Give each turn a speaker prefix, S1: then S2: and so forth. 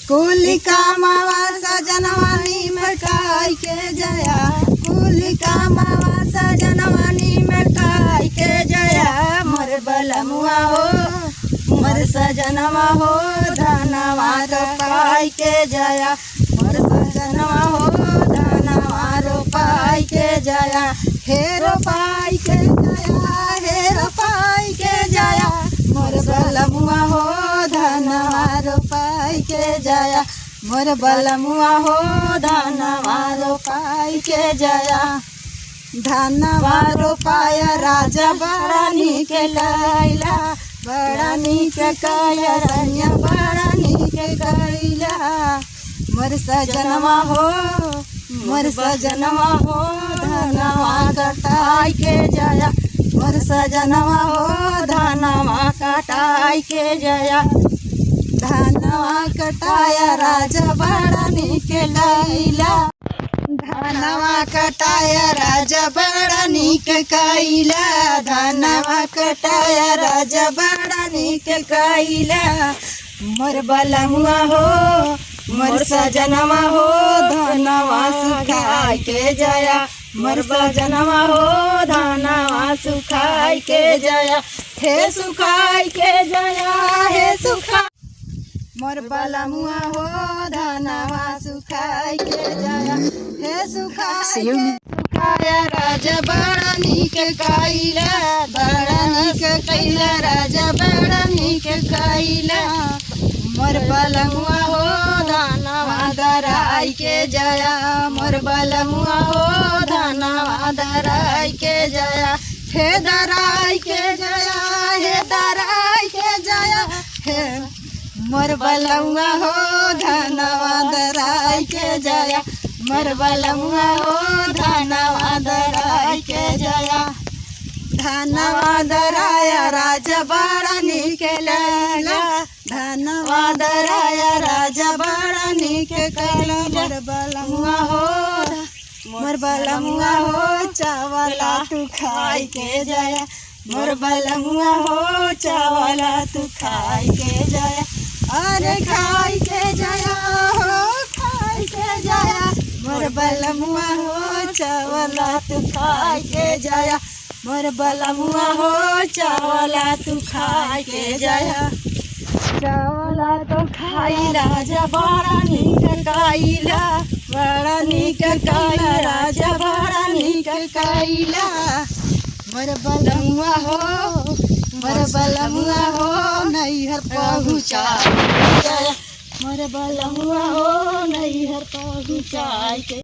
S1: कुली कामावा सजनवा निमकाई के जया, कुली कामावा सजनवा निमकाई के जया। मोर बलमुआ हो मोर सजनवा हो धनवा रोपाई के जया, मोर सजनवा हो धनवा रोपाई के जया। हे रोपाई के जया, हे रोपाई के जया, मोर बलमुआ हो धनवा रोपाई के जया, मोर बलमुआ हो धनवा रोपाई के जया। धनवा रोपाया राजा बड़ा नीक लैला, बड़ा नीक काया रनिया बड़ा नीक कैला। मोर सजनवा हो मोर सजनवा हो धनवा कटाई के जया, मोर सजनवा हो धनवा कटाई के जया। धनवा कटाया राजा बड़ा नीक लैला, धनवा कटाया राजा बड़ा नीक कैला, धनवा कटाया राजा बड़ा नीक कैला। मोर बलमुआ हो मोर सजनवा हो धनवा सुखाई के जया, मोर सजनवा हो धनवा सुखाई के जया। हे सुखाई के जया, हे सुखा मोर बलमुआ हो धनवा सुखाई के जया। हे सुखाया राजा बड़ा नीक कैला, बड़ा नीक कैला राजा बड़ा नीक कैला। मोर बलमुआ हो धनवा दराई के जया, मोर बलमुआ हो धनवा दराई के जया। हे दराई के जया, हे दराई के जया, हे मोर बलमुआ हो धनवा दराई के जया, मोर बलमुआ हो धनवा दराई के जया। धनवा दराया राजा बड़ा नीक लैला, धनवा दराया राजा बड़ा नीक कैला। मोर बलमुआ हो मोर बलमुआ हो चावला तू खाई के जया, मोर बलमुआ हो चावला तू खाई के जया। अरे खाई के जया हो खाई के जया, मोर बलमुआ हो चावला तू खाई के जया, मोर बलमुआ हो चावला तू खाई के जया। चावला तो खाई राजा बड़ा नीक कैला, बड़ा नीक कैला राजा बड़ा नीक कैला। मोर बलमुआ हो मोर बलमुआ हो नैहर पहुँचाई, मोर बलमुआ हो नैहर पहुँचाई के।